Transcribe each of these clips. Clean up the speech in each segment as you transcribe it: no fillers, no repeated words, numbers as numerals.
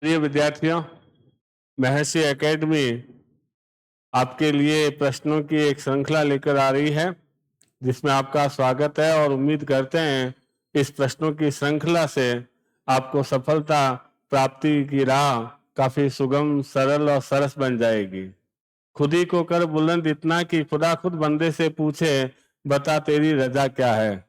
प्रिय विद्यार्थियों, महर्षि एकेडमी आपके लिए प्रश्नों की एक श्रृंखला लेकर आ रही है, जिसमें आपका स्वागत है और उम्मीद करते हैं इस प्रश्नों की श्रृंखला से आपको सफलता प्राप्ति की राह काफी सुगम, सरल और सरस बन जाएगी। खुद ही को कर बुलंद इतना कि खुदा खुद बंदे से पूछे, बता तेरी रजा क्या है।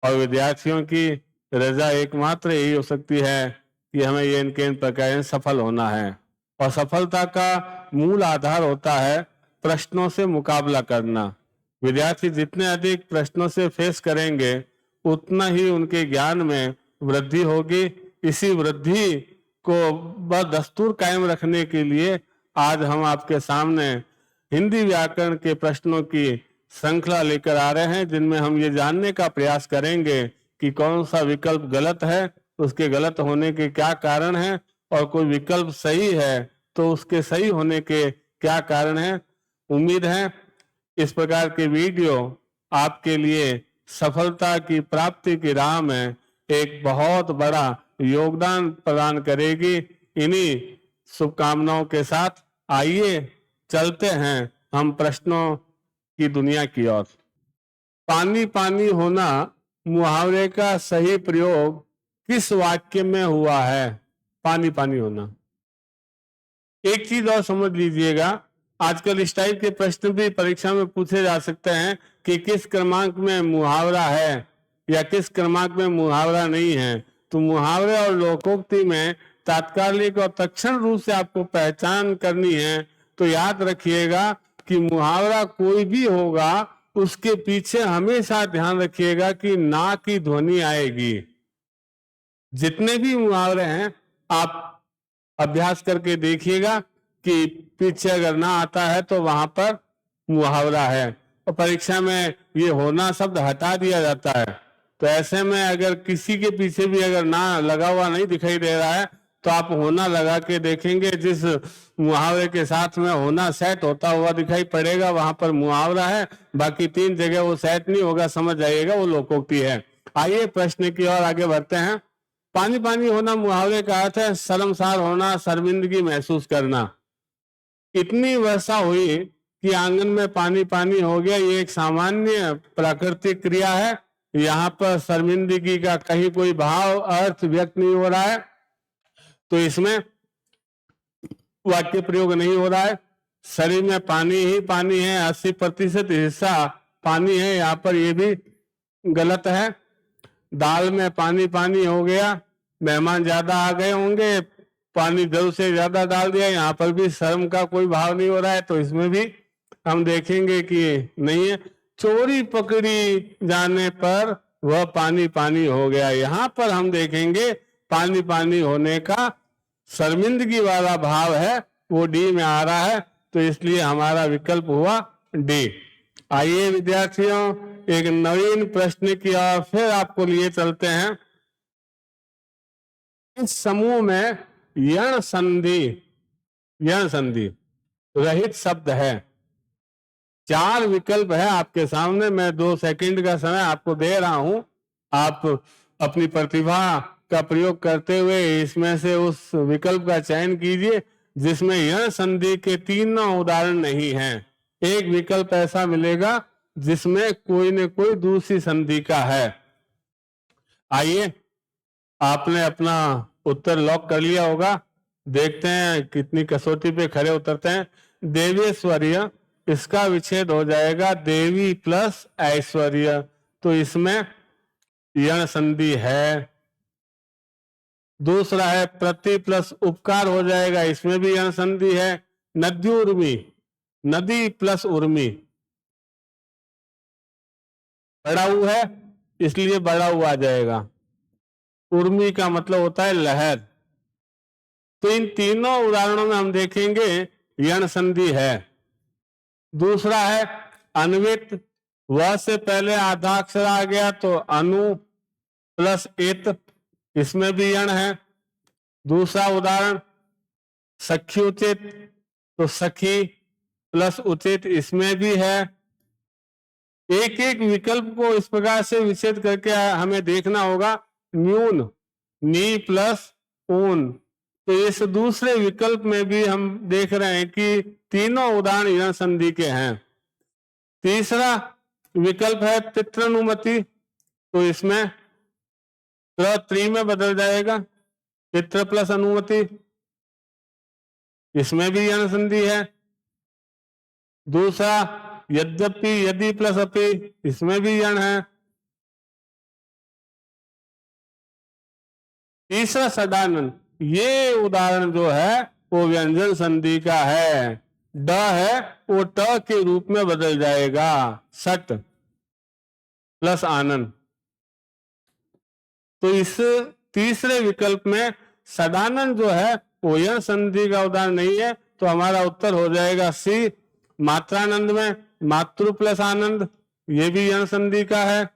और विद्यार्थियों की रजा एकमात्र यही हो सकती है कि हमें ये इनके इन प्रकार सफल होना है। और सफलता का मूल आधार होता है प्रश्नों से मुकाबला करना। विद्यार्थी जितने अधिक प्रश्नों से फेस करेंगे, उतना ही उनके ज्ञान में वृद्धि होगी। इसी वृद्धि को बदस्तूर कायम रखने के लिए आज हम आपके सामने हिंदी व्याकरण के प्रश्नों की श्रृंखला लेकर आ रहे हैं, जिनमें हम ये जानने का प्रयास करेंगे कि कौन सा विकल्प गलत है, उसके गलत होने के क्या कारण हैं, और कोई विकल्प सही है तो उसके सही होने के क्या कारण हैं। उम्मीद है इस प्रकार के वीडियो आपके लिए सफलता की प्राप्ति की राह में एक बहुत बड़ा योगदान प्रदान करेगी। इन्हीं शुभकामनाओं के साथ आइए चलते हैं हम प्रश्नों की दुनिया की ओर। पानी पानी होना मुहावरे का सही प्रयोग किस वाक्य में हुआ है? पानी पानी होना। एक चीज और समझ लीजिएगा, आजकल इस टाइप के प्रश्न भी परीक्षा में पूछे जा सकते हैं कि किस क्रमांक में मुहावरा है या किस क्रमांक में मुहावरा नहीं है। तो मुहावरे और लोकोक्ति में तात्कालिक और तत्क्षण रूप से आपको पहचान करनी है। तो याद रखिएगा कि मुहावरा कोई भी होगा, उसके पीछे हमेशा ध्यान रखिएगा कि ना की ध्वनि आएगी। जितने भी मुहावरे हैं आप अभ्यास करके देखिएगा कि पीछे अगर ना आता है तो वहां पर मुहावरा है। और परीक्षा में ये होना शब्द हटा दिया जाता है। तो ऐसे में अगर किसी के पीछे भी अगर ना लगा हुआ नहीं दिखाई दे रहा है तो आप होना लगा के देखेंगे। जिस मुहावरे के साथ में होना सेट होता हुआ दिखाई पड़ेगा, वहां पर मुहावरा है। बाकी तीन जगह वो सेट नहीं होगा, समझ जाइएगा वो लोकोक्ति है। आइए प्रश्न की ओर आगे बढ़ते हैं। पानी पानी होना मुहावरे का अर्थ है शर्मसार होना, शर्मिंदगी महसूस करना। इतनी वर्षा हुई कि आंगन में पानी पानी हो गया, ये एक सामान्य प्राकृतिक क्रिया है। यहाँ पर शर्मिंदगी का कहीं कोई भाव अर्थ व्यक्त नहीं हो रहा है, तो इसमें वाक्य प्रयोग नहीं हो रहा है। शरीर में पानी ही पानी है, 80% हिस्सा पानी है, यहाँ पर ये भी गलत है। दाल में पानी पानी हो गया, मेहमान ज्यादा आ गए होंगे, पानी जरूर से ज्यादा डाल दिया, यहाँ पर भी शर्म का कोई भाव नहीं हो रहा है, तो इसमें भी हम देखेंगे कि नहीं है। चोरी पकड़ी जाने पर वह पानी पानी हो गया, यहाँ पर हम देखेंगे पानी पानी होने का शर्मिंदगी वाला भाव है, वो डी में आ रहा है, तो इसलिए हमारा विकल्प हुआ डी। आइए विद्यार्थियों एक नवीन प्रश्न की ओर फिर आपको लिए चलते हैं। इस समूह में यण संधि रहित शब्द है। 4 विकल्प है आपके सामने, मैं 2 सेकंड का समय आपको दे रहा हूं। आप अपनी प्रतिभा का प्रयोग करते हुए इसमें से उस विकल्प का चयन कीजिए जिसमें यण संधि के तीनों उदाहरण नहीं हैं। एक विकल्प ऐसा मिलेगा जिसमें कोई न कोई दूसरी संधि का है। आइए आपने अपना उत्तर लॉक कर लिया होगा, देखते हैं कितनी कसौटी पे खड़े उतरते हैं। देवेश्वर्य, इसका विच्छेद हो जाएगा देवी प्लस ऐश्वर्य, तो इसमें यण संधि है। दूसरा है प्रति प्लस उपकार हो जाएगा, इसमें भी यण संधि है। नद्युर्मी, नदी प्लस उर्मी, बड़ा ऊ है इसलिए बड़ा ऊ आ जाएगा। उर्मी का मतलब होता है लहर। तो इन तीनों उदाहरणों में हम देखेंगे यण संधि है। दूसरा है अन्वित, वह से पहले आधा अक्षर आ गया तो अनु प्लस इत, इसमें भी यण है। दूसरा उदाहरण सखी उचित, तो सखी प्लस उचित, इसमें भी है। एक एक विकल्प को इस प्रकार से विच्छेद करके हमें देखना होगा। न्यून, नी प्लस ऊन, तो इस दूसरे विकल्प में भी हम देख रहे हैं कि तीनों उदाहरण ऋण संधि के हैं। तीसरा विकल्प है पितृनुमति, तो इसमें त्रि में बदल जाएगा, पितृ प्लस अनुमति, इसमें भी ऋण संधि है। दूसरा यद्यपि यदि प्लस अपि, इसमें भी ऋण है। तीसरा सदानंद, ये उदाहरण जो है वो व्यंजन संधि का है। ड है वो ट के रूप में बदल जाएगा, सट प्लस आनंद। तो इस तीसरे विकल्प में सदानंद जो है वो यण संधि का उदाहरण नहीं है, तो हमारा उत्तर हो जाएगा सी। मात्रानंद में मातृ प्लस आनंद, ये भी यण संधि का है।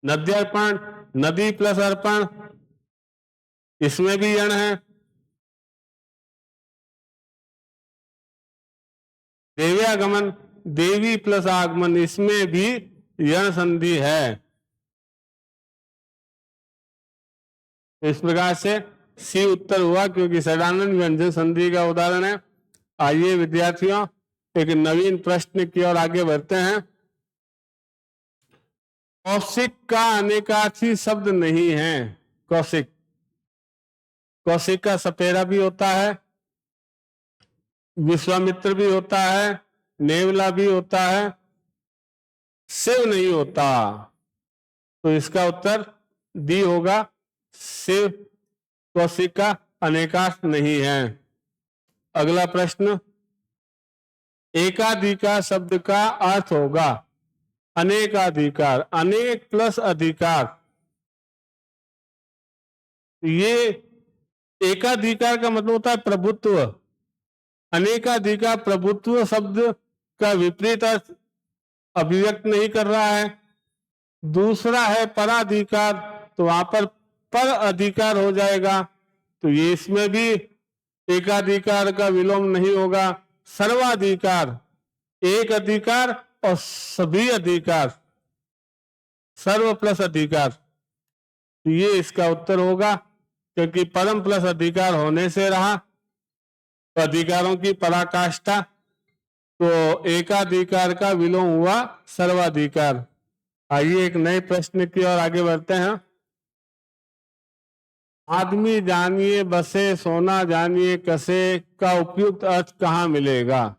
नद्यार्पण, नदी प्लस अर्पण, इसमें भी यण है। देव्यागमन, देवी प्लस आगमन, इसमें भी यण संधि है। इस प्रकार से सी उत्तर हुआ, क्योंकि सदानंद व्यंजन संधि का उदाहरण है। आइए विद्यार्थियों, एक नवीन प्रश्न की ओर आगे बढ़ते हैं। कौशिक का अनेकार्थी शब्द नहीं है। कौशिक, कौशिक का सपेरा भी होता है, विश्वामित्र भी होता है, नेवला भी होता है, शिव नहीं होता। तो इसका उत्तर डी होगा, शिव कौशिक का अनेकार्थ नहीं है। अगला प्रश्न, एकाधिकार शब्द का अर्थ होगा अनेकाधिकार, अनेक प्लस अधिकार। ये एकाधिकार का मतलब होता है प्रभुत्व, अनेकाधिकार प्रभुत्व शब्द का विपरीत अर्थ अभिव्यक्त नहीं कर रहा है। दूसरा है पराधिकार, तो वहां पर अधिकार हो जाएगा, तो ये इसमें भी एकाधिकार का विलोम नहीं होगा। सर्वाधिकार, एक अधिकार और सभी अधिकार, सर्व प्लस अधिकार, तो ये इसका उत्तर होगा, क्योंकि परम प्लस अधिकार होने से रहा, तो अधिकारों की पराकाष्ठा, तो एकाधिकार का विलोम हुआ सर्वाधिकार। आइए एक नए प्रश्न की ओर आगे बढ़ते हैं। आदमी जानिए बसे, सोना जानिए कसे का उपयुक्त अर्थ कहाँ मिलेगा?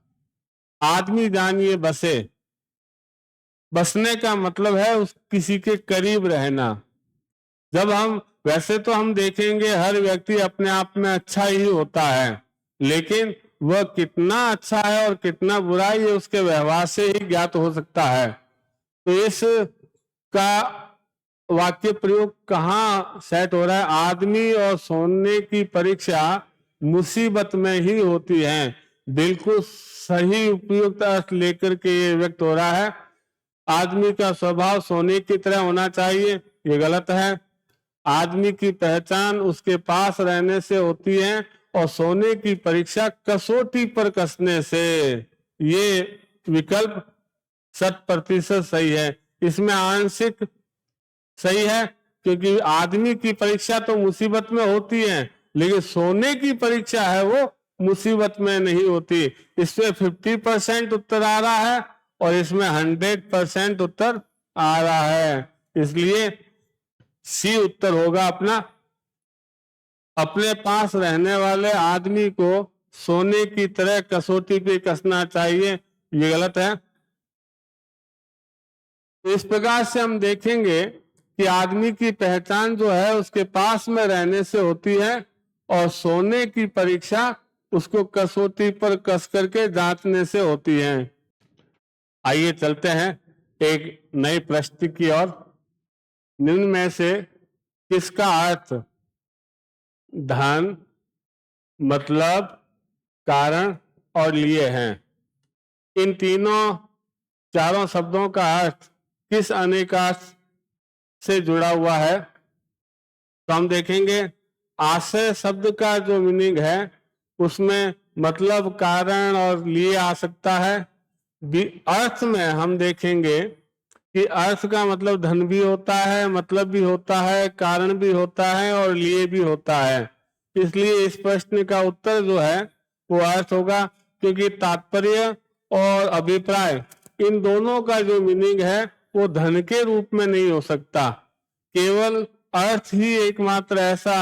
आदमी जानिए बसे, बसने का मतलब है उस किसी के करीब रहना। जब हम, वैसे तो हम देखेंगे हर व्यक्ति अपने आप में अच्छा ही होता है, लेकिन वह कितना अच्छा है और कितना बुरा ये उसके व्यवहार से ही ज्ञात हो सकता है। तो इस का वाक्य प्रयोग कहाँ सेट हो रहा है? आदमी और सोने की परीक्षा मुसीबत में ही होती है। बिल्कुल सही उपयुक्त अर्थ लेकर के ये व्यक्त हो रहा है। आदमी का स्वभाव सोने की तरह होना चाहिए, ये गलत है। आदमी की पहचान उसके पास रहने से होती है और सोने की परीक्षा कसौटी पर कसने से। ये विकल्प 100% सही है। इसमें आंशिक सही है, क्योंकि आदमी की परीक्षा तो मुसीबत में होती है, लेकिन सोने की परीक्षा है वो मुसीबत में नहीं होती। इसमें 50% उत्तर आ रहा है और इसमें 100% उत्तर आ रहा है, इसलिए सी उत्तर होगा अपना। अपने पास रहने वाले आदमी को सोने की तरह कसौटी पे कसना चाहिए, ये गलत है। तो इस प्रकार से हम देखेंगे कि आदमी की पहचान जो है उसके पास में रहने से होती है और सोने की परीक्षा उसको कसौटी पर कस करके जांचने से होती है। आइए चलते हैं एक नए प्रश्न की ओर। निम्न में से किसका अर्थ धन, मतलब, कारण और लिए हैं? इन चारों शब्दों का अर्थ किस अनेकार्थ से जुड़ा हुआ है? तो हम देखेंगे आशय शब्द का जो मीनिंग है उसमें मतलब, कारण और लिए आ सकता है। अर्थ में हम देखेंगे कि अर्थ का मतलब धन भी होता है, मतलब भी होता है, कारण भी होता है और लिए भी होता है। इसलिए इस प्रश्न का उत्तर जो है वो अर्थ होगा, क्योंकि तात्पर्य और अभिप्राय इन दोनों का जो मीनिंग है वो धन के रूप में नहीं हो सकता। केवल अर्थ ही एकमात्र ऐसा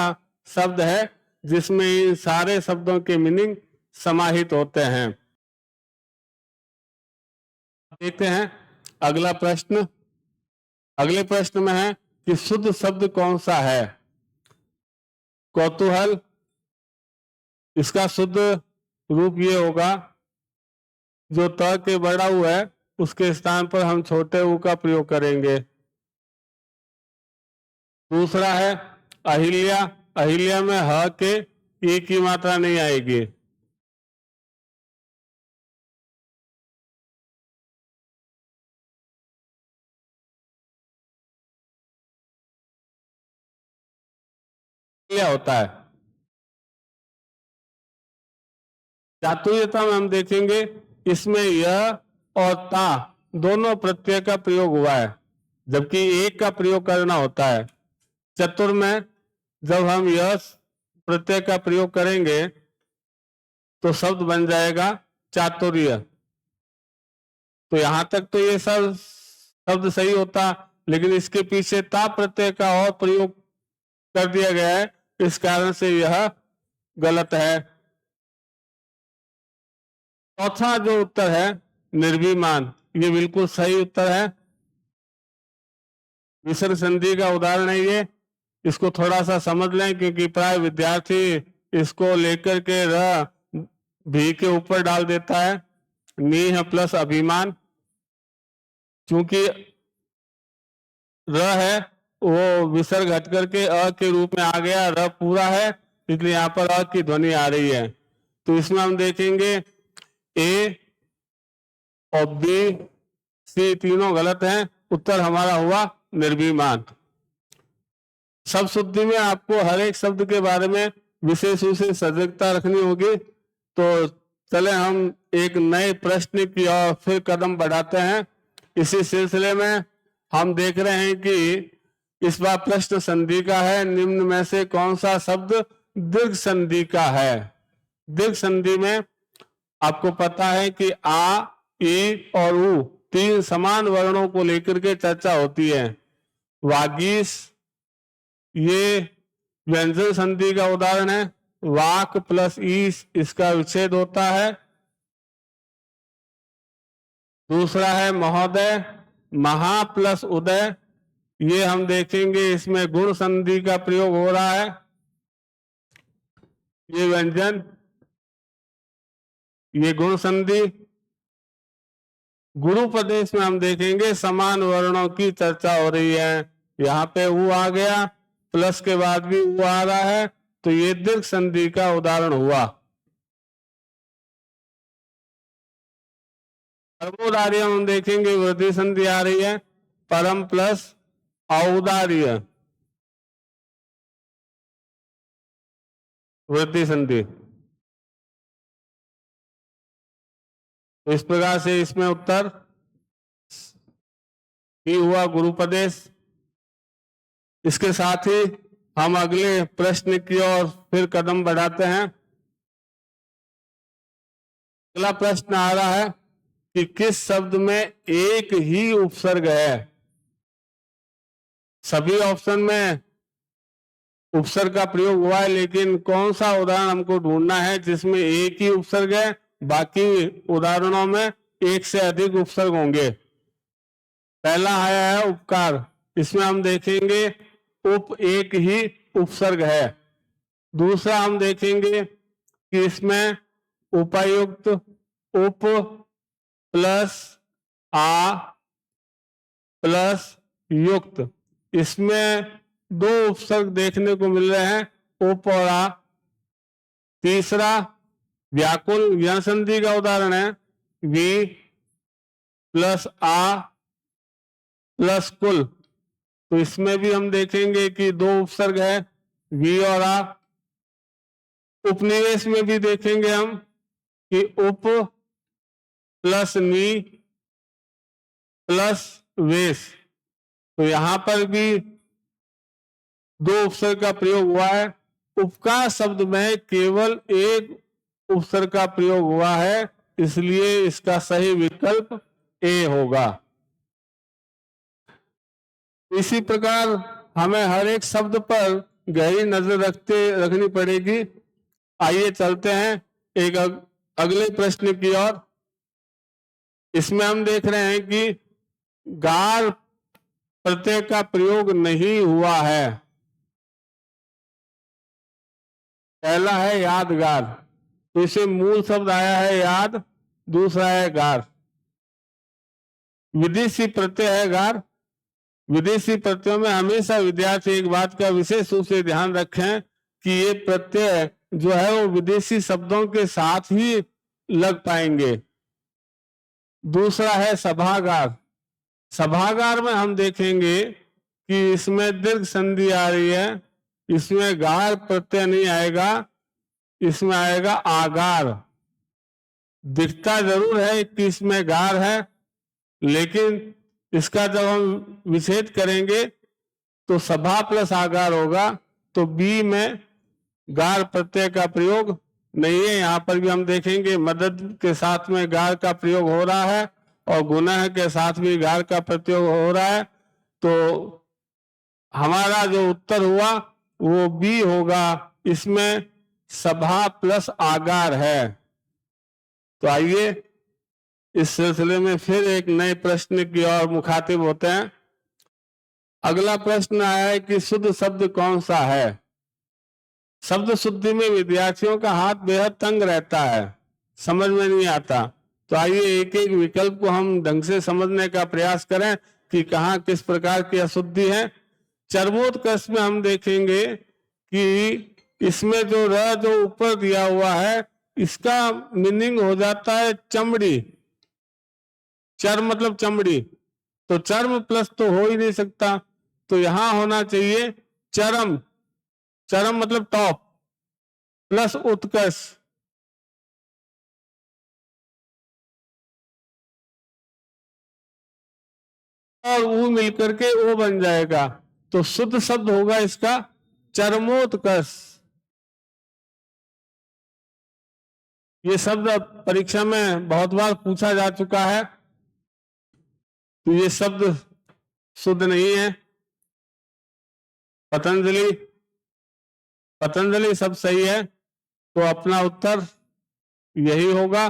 शब्द है जिसमें इन सारे शब्दों के मीनिंग समाहित होते हैं। देखते हैं अगला प्रश्न। अगले प्रश्न में है कि शुद्ध शब्द कौन सा है। कौतूहल, इसका शुद्ध रूप ये होगा, जो त के बड़ा ऊ है उसके स्थान पर हम छोटे ऊ का प्रयोग करेंगे। दूसरा है अहिल्या। अहिल्या में ह के ई की मात्रा नहीं आएगी। क्या होता है। चातुर्यता में हम देखेंगे इसमें यह और ता दोनों प्रत्यय का प्रयोग हुआ है, जबकि एक का प्रयोग करना होता है। चतुर में जब हम यह प्रत्यय का प्रयोग करेंगे तो शब्द बन जाएगा चातुर्य। तो यहां तक तो ये सब शब्द सही होता, लेकिन इसके पीछे ता प्रत्यय का और प्रयोग कर दिया गया है, इस कारण से यह गलत है। चौथा जो उत्तर है निर्विमान, ये बिल्कुल सही उत्तर है। विसर्ग संधि का उदाहरण है ये, इसको थोड़ा सा समझ लें, क्योंकि प्राय विद्यार्थी इसको लेकर के र भी के ऊपर डाल देता है। नीह प्लस अभिमान, चूंकि र है वो विसर्ग हट करके अ के रूप में आ गया, र पूरा है इसलिए यहाँ पर अ की ध्वनि आ रही है। तो इसमें हम देखेंगे ए और बी सी तीनों गलत हैं, उत्तर हमारा हुआ निर्विमान। शब्द शुद्धि में आपको हर एक शब्द के बारे में विशेष रूप से सजगता रखनी होगी। तो चले हम एक नए प्रश्न की ओर फिर कदम बढ़ाते हैं। इसी सिलसिले में हम देख रहे हैं कि इस बार प्रश्न संधि का है, निम्न में से कौन सा शब्द दीर्घ संधि का है। दीर्घ संधि में आपको पता है कि आ, ई और उ तीन समान वर्णों को लेकर के चर्चा होती है। वागीश ये व्यंजन संधि का उदाहरण है। वाक प्लस ईस इसका विच्छेद होता है। दूसरा है महोदय, महा प्लस उदय, ये हम देखेंगे इसमें गुण संधि का प्रयोग हो रहा है। ये व्यंजन, ये गुण संधि। गुरु प्रदेश में हम देखेंगे समान वर्णों की चर्चा हो रही है। यहाँ पे ऊ आ गया, प्लस के बाद भी ऊ आ रहा है, तो ये दीर्घ संधि का उदाहरण हुआ। परमोदार्य हम देखेंगे वृद्धि संधि आ रही है, परम प्लस औदार्य, वृद्धि संधि। तो इस प्रकार से इसमें उत्तर ही हुआ गुरुपदेश। इसके साथ ही हम अगले प्रश्न की ओर फिर कदम बढ़ाते हैं। अगला प्रश्न आ रहा है कि किस शब्द में एक ही उपसर्ग है। सभी ऑप्शन में उपसर्ग का प्रयोग हुआ है, लेकिन कौन सा उदाहरण हमको ढूंढना है जिसमें एक ही उपसर्ग है, बाकी उदाहरणों में एक से अधिक उपसर्ग होंगे। पहला आया है उपकार, इसमें हम देखेंगे उप एक ही उपसर्ग है। दूसरा हम देखेंगे कि इसमें उपायुक्त उप प्लस आ प्लस युक्त, इसमें दो उपसर्ग देखने को मिल रहे हैं, उप और आ। तीसरा व्याकुल व्यंजन संधि का उदाहरण है, वी प्लस आ प्लस कुल, तो इसमें भी हम देखेंगे कि दो उपसर्ग है, वी और आ। उपनिवेश में भी देखेंगे हम कि उप प्लस नी प्लस वेश, तो यहां पर भी दो उपसर्ग का प्रयोग हुआ है। उपकार शब्द में केवल एक उपसर्ग का प्रयोग हुआ है, इसलिए इसका सही विकल्प ए होगा। इसी प्रकार हमें हर एक शब्द पर गहरी नजर रखनी पड़ेगी। आइए चलते हैं एक अगले प्रश्न की ओर। इसमें हम देख रहे हैं कि गार प्रत्यय का प्रयोग नहीं हुआ है। पहला है यादगार, तो इसे मूल शब्द आया है याद, दूसरा है गार। विदेशी प्रत्यय है गार। विदेशी प्रत्ययों में हमेशा विद्यार्थी एक बात का विशेष रूप से ध्यान रखें कि ये प्रत्यय जो है वो विदेशी शब्दों के साथ ही लग पाएंगे। दूसरा है सभागार। सभागार में हम देखेंगे कि इसमें दीर्घ संधि आ रही है, इसमें गार प्रत्यय नहीं आएगा, इसमें आएगा आगार। दिखता जरूर है कि इसमें गार है, लेकिन इसका जब हम विच्छेद करेंगे तो सभा प्लस आगार होगा, तो बी में गार प्रत्यय का प्रयोग नहीं है। यहां पर भी हम देखेंगे मदद के साथ में गार का प्रयोग हो रहा है और गुनाह के साथ भी गार का प्रयोग हो रहा है, तो हमारा जो उत्तर हुआ वो बी होगा। इसमें सभा प्लस आगार है। तो आइए इस सिलसिले में फिर एक नए प्रश्न की ओर मुखातिब होते हैं। अगला प्रश्न आया है कि शुद्ध शब्द कौन सा है। शब्द शुद्धि में विद्यार्थियों का हाथ बेहद तंग रहता है, समझ में नहीं आता। तो आइए एक एक विकल्प को हम ढंग से समझने का प्रयास करें कि कहाँ किस प्रकार की अशुद्धि है। चर्मोत्कर्ष में हम देखेंगे कि इसमें जो र जो ऊपर दिया हुआ है, इसका मीनिंग हो जाता है चमड़ी। चर्म मतलब चमड़ी, तो चर्म प्लस तो हो ही नहीं सकता, तो यहां होना चाहिए चरम। चरम मतलब टॉप प्लस उत्कर्ष। और वो मिलकर के वो बन जाएगा, तो शुद्ध शब्द होगा इसका चरमोत्कर्ष। ये शब्द परीक्षा में बहुत बार पूछा जा चुका है, तो ये शब्द शुद्ध नहीं है। पतंजलि, पतंजलि सब सही है, तो अपना उत्तर यही होगा।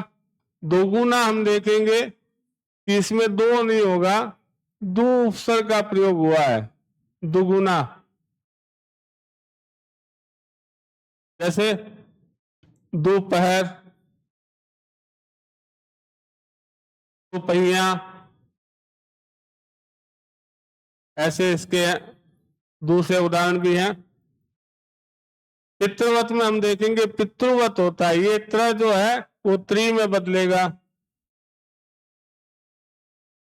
दोगुना हम देखेंगे कि इसमें दो नहीं होगा, दो उपसर्ग का प्रयोग हुआ है, दुगुना। जैसे दोपहर, दोपहिया, ऐसे इसके दूसरे उदाहरण भी हैं। पितृवत में हम देखेंगे पितृवत होता है, ये त्र जो है वो त्रि में बदलेगा,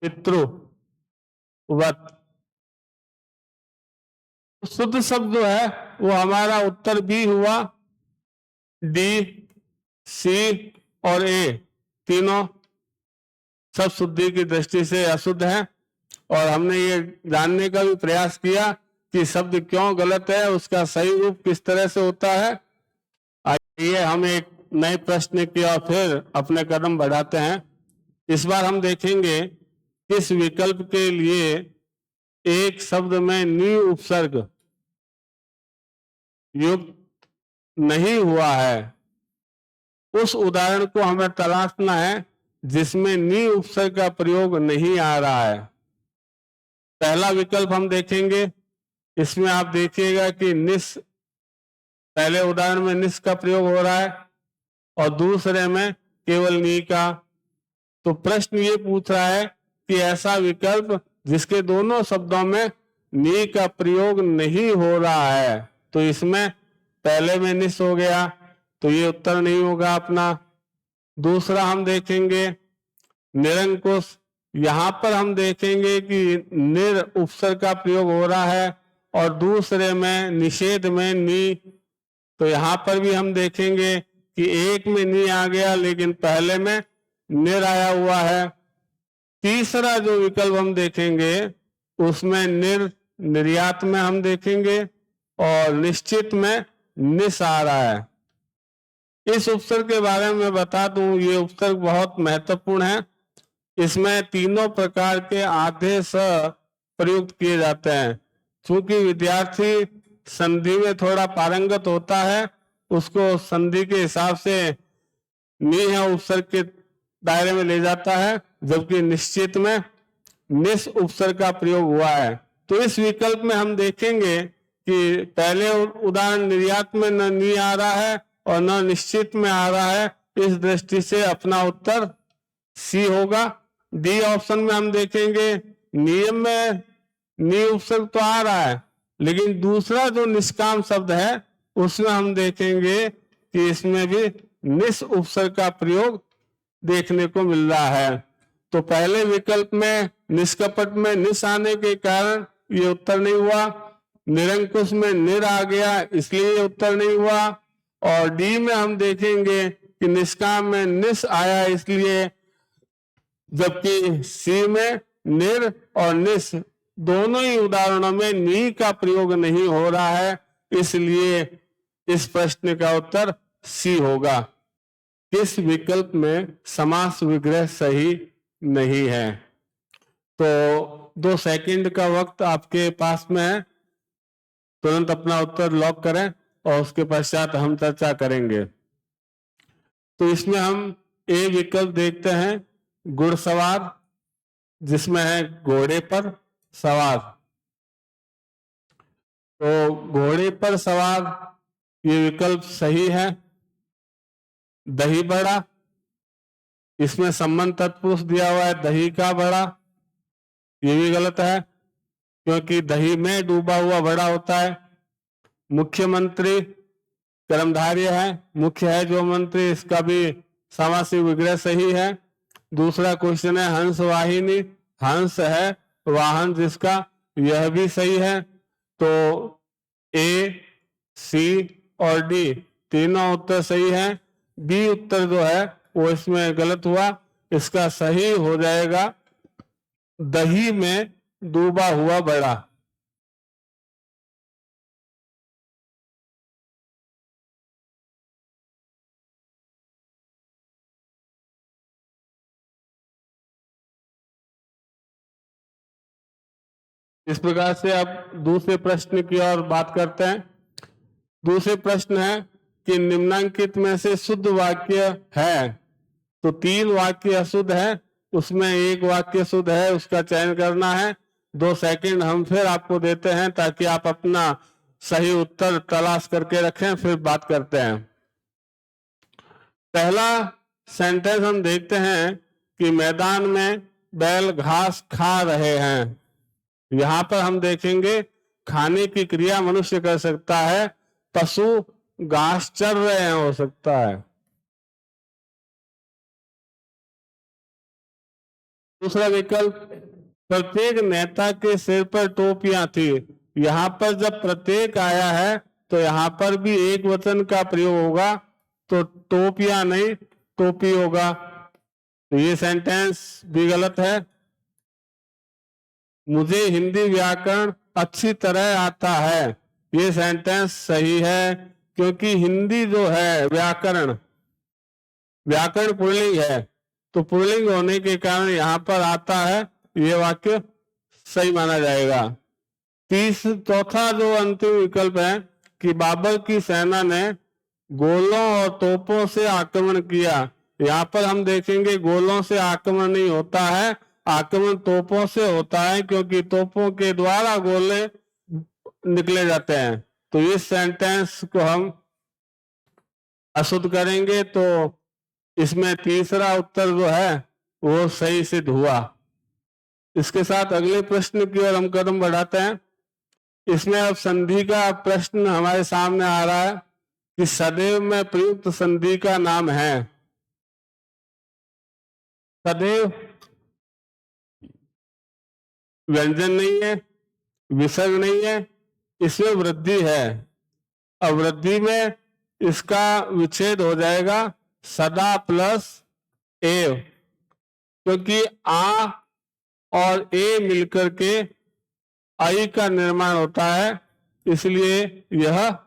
पितृवत। शुद्ध शब्द जो है वो हमारा उत्तर बी हुआ। डी, सी और ए तीनों सब शुद्धि की दृष्टि से अशुद्ध है, और हमने ये जानने का भी प्रयास किया कि शब्द क्यों गलत है, उसका सही रूप किस तरह से होता है। आइए हम एक नए प्रश्न की ओर फिर अपने कदम बढ़ाते हैं। इस बार हम देखेंगे किस विकल्प के लिए एक शब्द में नी उपसर्ग युक्त नहीं हुआ है। उस उदाहरण को हमें तलाशना है जिसमें नी उपसर्ग का प्रयोग नहीं आ रहा है। पहला विकल्प हम देखेंगे, इसमें आप देखिएगा कि निस, पहले उदाहरण में निस का प्रयोग हो रहा है और दूसरे में केवल नी का। तो प्रश्न ये पूछ रहा है कि ऐसा विकल्प जिसके दोनों शब्दों में नी का प्रयोग नहीं हो रहा है, तो इसमें पहले में निस हो गया, तो ये उत्तर नहीं होगा अपना। दूसरा हम देखेंगे निरंकुश, यहां पर हम देखेंगे कि निर उपसर्ग का प्रयोग हो रहा है और दूसरे में निषेध में नी, तो यहां पर भी हम देखेंगे कि एक में नी आ गया लेकिन पहले में निर आया हुआ है। तीसरा जो विकल्प हम देखेंगे उसमें निर्यात में हम देखेंगे और निश्चित में निस आ रहा है। इस उपसर्ग के बारे में बता दूं, ये उपसर्ग बहुत महत्वपूर्ण है। इसमें तीनों प्रकार के आदेश प्रयुक्त किए जाते हैं। क्योंकि विद्यार्थी संधि में थोड़ा पारंगत होता है, उसको संधि के हिसाब से निह उपसर्ग के दायरे में ले जाता है, जबकि निश्चित में निस उपसर्ग का प्रयोग हुआ है। तो इस विकल्प में हम देखेंगे कि पहले उदाहरण निर्यात में न नी आ रहा है और न निश्चित में आ रहा है। इस दृष्टि से अपना उत्तर सी होगा। डी ऑप्शन में हम देखेंगे नियम में नी उपसर्ग तो आ रहा है, लेकिन दूसरा जो निष्काम शब्द है उसमें हम देखेंगे कि इसमें भी निस उपसर्ग का प्रयोग देखने को मिल रहा है। तो पहले विकल्प में निष्कपट में निस आने के कारण ये उत्तर नहीं हुआ, निरंकुश में निर आ गया इसलिए ये उत्तर नहीं हुआ, और डी में हम देखेंगे कि निष्काम में निस आया इसलिए, जबकि सी में निर और निस दोनों ही उदाहरणों में नी का प्रयोग नहीं हो रहा है, इसलिए इस प्रश्न का उत्तर सी होगा। किस विकल्प में समास विग्रह सही नहीं है? तो 2 सेकंड का वक्त आपके पास में है, तुरंत अपना उत्तर लॉक करें और उसके पश्चात हम चर्चा करेंगे। तो इसमें हम ए विकल्प देखते हैं, घुड़सवार, जिसमें है घोड़े पर सवार। तो घोड़े पर सवार ये विकल्प सही है। दही बड़ा, इसमें संबंध तत्पुरुष दिया हुआ है दही का बड़ा, ये भी गलत है क्योंकि दही में डूबा हुआ बड़ा होता है। मुख्यमंत्री कर्मधार्य है, मुख्य है जो मंत्री, इसका भी समासी विग्रह सही है। दूसरा क्वेश्चन है हंस वाहिनी, हंस है वाहन जिसका, यह भी सही है। तो ए, सी और डी तीनों उत्तर सही है। बी उत्तर जो है वो इसमें गलत हुआ, इसका सही हो जाएगा दही में डूबा हुआ बड़ा। इस प्रकार से अब दूसरे प्रश्न की ओर बात करते हैं। दूसरे प्रश्न है कि निम्नांकित में से शुद्ध वाक्य है, तो 3 वाक्य अशुद्ध है, उसमें एक वाक्य शुद्ध है, उसका चयन करना है। 2 सेकंड हम फिर आपको देते हैं ताकि आप अपना सही उत्तर तलाश करके रखें, फिर बात करते हैं। पहला सेंटेंस हम देखते हैं कि मैदान में बैल घास खा रहे हैं। यहां पर हम देखेंगे खाने की क्रिया मनुष्य कर सकता है, पशु घास चर रहे हैं हो सकता है। दूसरा विकल्प, प्रत्येक नेता के सिर पर टोपियां थी। यहां पर जब प्रत्येक आया है तो यहां पर भी एक वचन का प्रयोग होगा, तो टोपियां नहीं टोपी होगा, तो ये सेंटेंस भी गलत है। मुझे हिंदी व्याकरण अच्छी तरह आता है, ये सेंटेंस सही है क्योंकि हिंदी जो है व्याकरण पुल्लिंग है, तो पुल्लिंग होने के कारण यहां पर आता है, ये वाक्य सही माना जाएगा। चौथा जो अंतिम विकल्प है कि बाबर की सेना ने गोलों और तोपों से आक्रमण किया। यहाँ पर हम देखेंगे गोलों से आक्रमण नहीं होता है, आक्रमण तोपों से होता है, क्योंकि तोपों के द्वारा गोले निकले जाते हैं। तो इस सेंटेंस को हम अशुद्ध करेंगे, तो इसमें तीसरा उत्तर जो है वो सही सिद्ध हुआ। इसके साथ अगले प्रश्न की ओर हम कदम बढ़ाते हैं। इसमें अब संधि का प्रश्न हमारे सामने आ रहा है कि सदैव में प्रयुक्त संधि का नाम है। सदैव व्यंजन नहीं है, विसर्ग नहीं है, इसमें वृद्धि है। अब वृद्धि में इसका विच्छेद हो जाएगा सदा प्लस एव, क्योंकि आ और ए मिलकर के आई का निर्माण होता है, इसलिए यह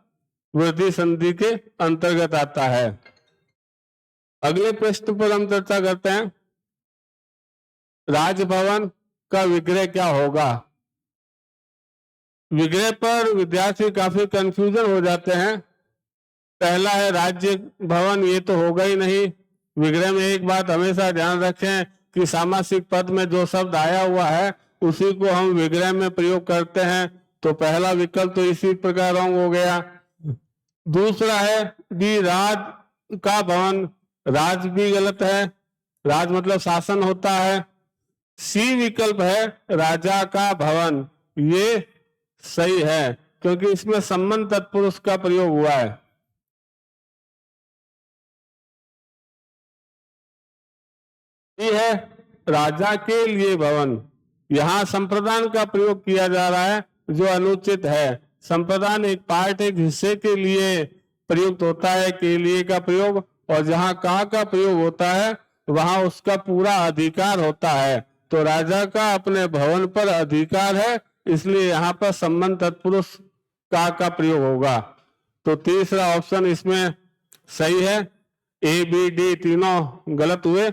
वृद्धि संधि के अंतर्गत आता है। अगले प्रश्न पर हम चर्चा करते हैं, राजभवन का विग्रह क्या होगा। विग्रह पर विद्यार्थी काफी कंफ्यूजन हो जाते हैं। पहला है राज्य भवन, ये तो होगा ही नहीं। विग्रह में एक बात हमेशा ध्यान रखें कि सामासिक पद में जो शब्द आया हुआ है उसी को हम विग्रह में प्रयोग करते हैं, तो पहला विकल्प तो इसी प्रकार रॉन्ग हो गया। दूसरा है कि राज का भवन, राज भी गलत है, राज मतलब शासन होता है। सी विकल्प है राजा का भवन, ये सही है क्योंकि इसमें संबंध तत्पुरुष का प्रयोग हुआ है। ये है राजा के लिए भवन, यहाँ संप्रदान का प्रयोग किया जा रहा है जो अनुचित है। संप्रदान एक पार्ट, एक हिस्से के लिए प्रयुक्त होता है, के लिए का प्रयोग, और जहाँ का प्रयोग होता है वहां उसका पूरा अधिकार होता है। तो राजा का अपने भवन पर अधिकार है, इसलिए यहाँ पर संबंध तत्पुरुष का प्रयोग होगा। तो तीसरा ऑप्शन इसमें सही है। ए बी डी तीनों गलत हुए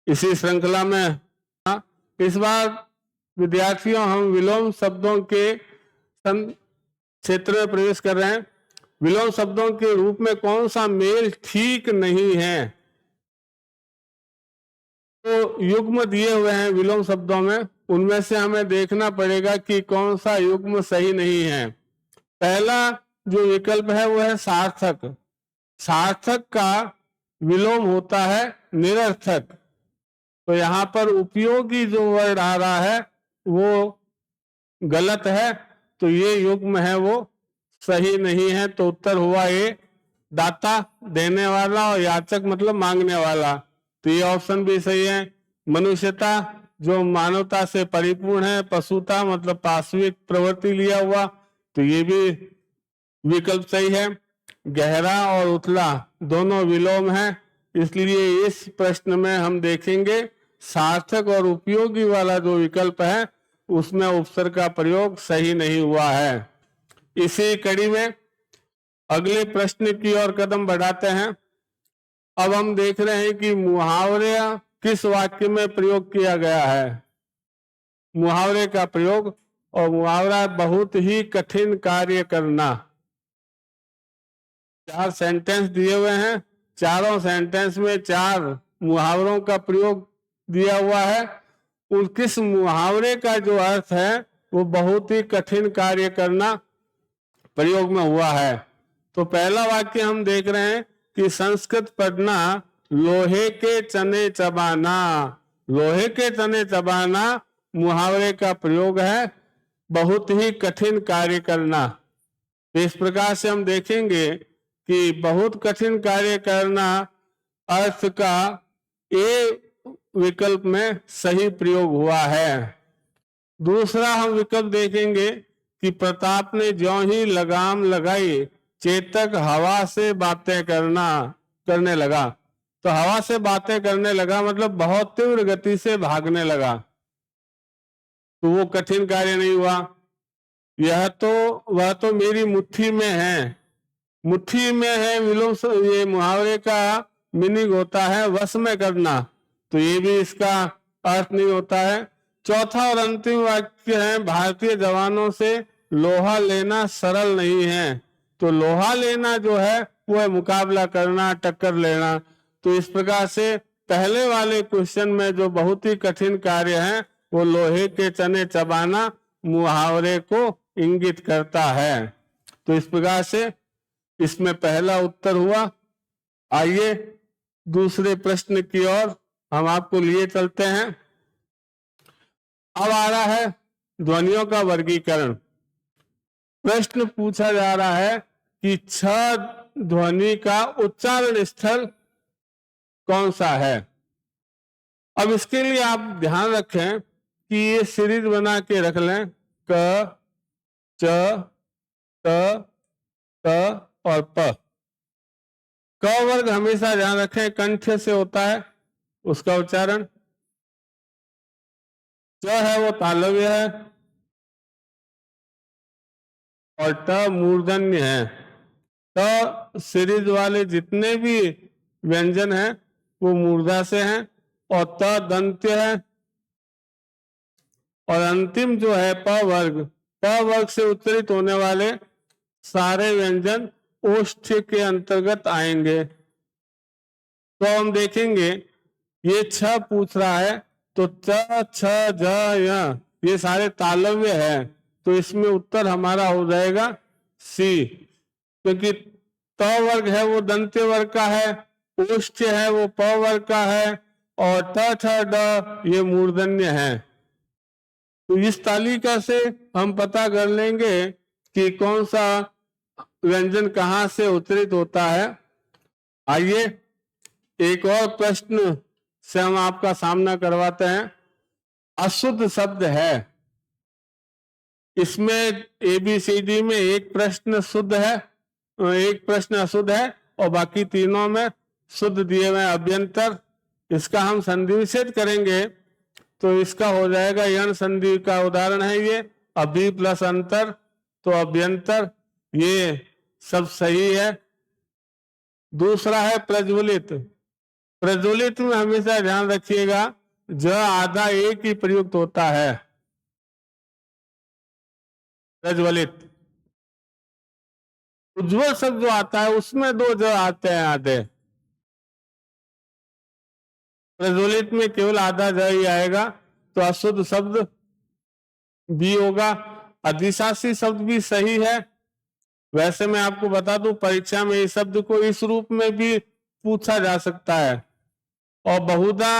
इसी श्रृंखला में। इस बार विद्यार्थियों हम विलोम शब्दों के क्षेत्र में प्रवेश कर रहे हैं। विलोम शब्दों के रूप में कौन सा मेल ठीक नहीं है, तो युग्म दिए हुए हैं विलोम शब्दों में, उनमें से हमें देखना पड़ेगा कि कौन सा युग्म सही नहीं है। पहला जो विकल्प है वो है सार्थक। सार्थक का विलोम होता है निरर्थक, तो यहाँ पर उपयोगी जो वर्ड आ रहा है वो गलत है, तो ये युग्म है वो सही नहीं है। तो उत्तर हुआ ये दाता देने वाला और याचक मतलब मांगने वाला, तो ये ऑप्शन भी सही है। मनुष्यता जो मानवता से परिपूर्ण है, पशुता मतलब पार्श्विक प्रवृत्ति लिया हुआ, तो ये भी विकल्प सही है। गहरा और उथला दोनों विलोम है, इसलिए इस प्रश्न में हम देखेंगे सार्थक और उपयोगी वाला जो विकल्प है उसमें उपसर्ग का प्रयोग सही नहीं हुआ है। इसी कड़ी में अगले प्रश्न की ओर कदम बढ़ाते हैं। अब हम देख रहे हैं कि मुहावरे किस वाक्य में प्रयोग किया गया है। मुहावरे का प्रयोग, और मुहावरा बहुत ही कठिन कार्य करना। 4 सेंटेंस दिए हुए हैं, चारों सेंटेंस में 4 मुहावरों का प्रयोग दिया हुआ है। उस किस मुहावरे का जो अर्थ है वो बहुत ही कठिन कार्य करना प्रयोग में हुआ है। तो पहला वाक्य हम देख रहे हैं कि संस्कृत पढ़ना लोहे के चने चबाना। लोहे के चने चबाना मुहावरे का प्रयोग है, बहुत ही कठिन कार्य करना। इस प्रकार से हम देखेंगे कि बहुत कठिन कार्य करना अर्थ का ए विकल्प में सही प्रयोग हुआ है। दूसरा हम विकल्प देखेंगे कि प्रताप ने ज्यों ही लगाम लगाई चेतक हवा से बातें करने लगा। तो हवा से बातें करने लगा मतलब बहुत तीव्र गति से भागने लगा, तो वो कठिन कार्य नहीं हुआ। वह तो मेरी मुट्ठी में है। मुट्ठी में है विलोम, ये मुहावरे का मीनिंग होता है वश में करना, तो ये भी इसका अर्थ नहीं होता है। चौथा और अंतिम वाक्य है भारतीय जवानों से लोहा लेना सरल नहीं है। तो लोहा लेना जो है वो है मुकाबला करना, टक्कर लेना। तो इस प्रकार से पहले वाले क्वेश्चन में जो बहुत ही कठिन कार्य है वो लोहे के चने चबाना मुहावरे को इंगित करता है। तो इस प्रकार से इसमें पहला उत्तर हुआ। आइए दूसरे प्रश्न की ओर हम आपको लिए चलते हैं। अब आ रहा है ध्वनियों का वर्गीकरण। प्रश्न पूछा जा रहा है कि छ ध्वनि का उच्चारण स्थल कौन सा है। अब इसके लिए आप ध्यान रखें कि ये सीरीज बना के रख लें, क, च, त, त और प। क वर्ग हमेशा ध्यान रखें कंठ से होता है उसका उच्चारण। च है वो तालव्य है और ट मूर्धन्य है। ट सीरीज वाले जितने भी व्यंजन हैं वो मूर्धा से हैं और त दंत्य है और अंतिम जो है प वर्ग से उत्तरित होने वाले सारे व्यंजन ओष्ठ्य के अंतर्गत आएंगे। तो हम देखेंगे ये छ पूछ रहा है तो च छ ज य ये सारे तालव्य है तो इसमें उत्तर हमारा हो जाएगा सी, क्योंकि त वर्ग है वो दंत्य वर्ग का है, ओष्ठ्य है वो प वर्ग का है और ट ठ ड ये मूर्धन्य है। तो इस तालिका से हम पता कर लेंगे कि कौन सा व्यंजन कहाँ से उत्तरित होता है। आइए एक और प्रश्न से हम आपका सामना करवाते हैं। अशुद्ध शब्द है, इसमें ABCD में एक प्रश्न शुद्ध है, एक प्रश्न अशुद्ध है और बाकी तीनों में शुद्ध दिए हुए अभ्यंतर। इसका हम संधि विच्छेद करेंगे तो इसका हो जाएगा यण संधि का उदाहरण है ये अभि प्लस अंतर, तो अभ्यंतर ये सब सही है। दूसरा है प्रज्वलित। प्रज्वलित में हमेशा ध्यान रखिएगा ज आधा एक ही प्रयुक्त होता है। प्रज्वलित उज्ज्वल शब्द जो आता है उसमें दो ज आते हैं आधे, प्रज्वलित में केवल आधा ज ही आएगा तो अशुद्ध शब्द भी होगा। अधिशासी शब्द भी सही है। वैसे मैं आपको बता दूं परीक्षा में इस शब्द को इस रूप में भी पूछा जा सकता है और बहुधा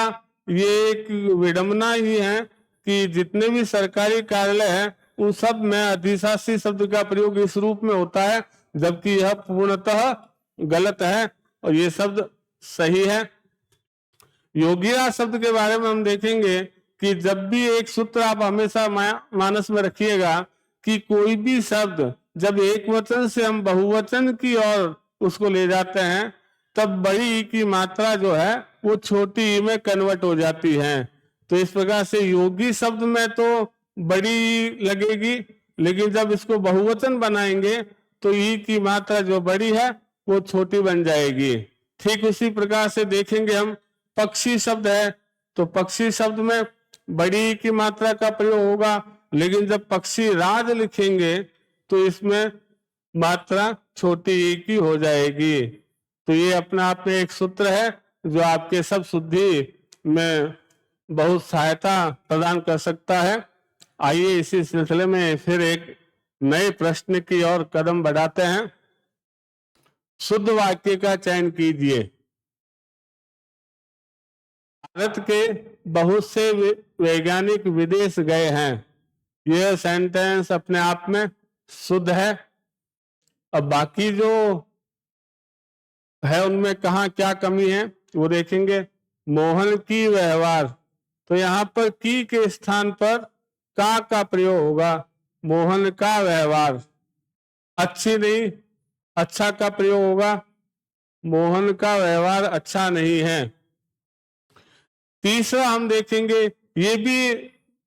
ये एक विडंबना ही है कि जितने भी सरकारी कार्यालय हैं उन सब में अधिशासी शब्द का प्रयोग इस रूप में होता है, जबकि यह पूर्णतः गलत है और ये शब्द सही है। योगिरा शब्द के बारे में हम देखेंगे कि जब भी एक सूत्र आप हमेशा मानस में रखिएगा कि कोई भी शब्द जब एक वचन से हम बहुवचन की ओर उसको ले जाते हैं तब बड़ी ई की मात्रा जो है वो छोटी ई में कन्वर्ट हो जाती है। तो इस प्रकार से योगी शब्द में तो बड़ी ई लगेगी, लेकिन जब इसको बहुवचन बनाएंगे तो ई की मात्रा जो बड़ी है वो छोटी बन जाएगी। ठीक उसी प्रकार से देखेंगे हम पक्षी शब्द है तो पक्षी शब्द में बड़ी ई की मात्रा का प्रयोग होगा, लेकिन जब पक्षी राज लिखेंगे तो इसमें मात्रा छोटी ई की हो जाएगी। तो ये अपने आप में एक सूत्र है जो आपके सब शुद्धि में बहुत सहायता प्रदान कर सकता है। आइए इसी सिलसिले में फिर एक नए प्रश्न की ओर कदम बढ़ाते हैं। शुद्ध वाक्य का चयन कीजिए। भारत के बहुत से वैज्ञानिक विदेश गए हैं, यह सेंटेंस अपने आप में शुद्ध है। अब बाकी जो है उनमें कहा क्या कमी है वो देखेंगे। मोहन की व्यवहार, तो यहाँ पर की के स्थान पर का प्रयोग होगा। मोहन का व्यवहार, अच्छी नहीं अच्छा का प्रयोग होगा। मोहन का व्यवहार अच्छा नहीं है। तीसरा हम देखेंगे, ये भी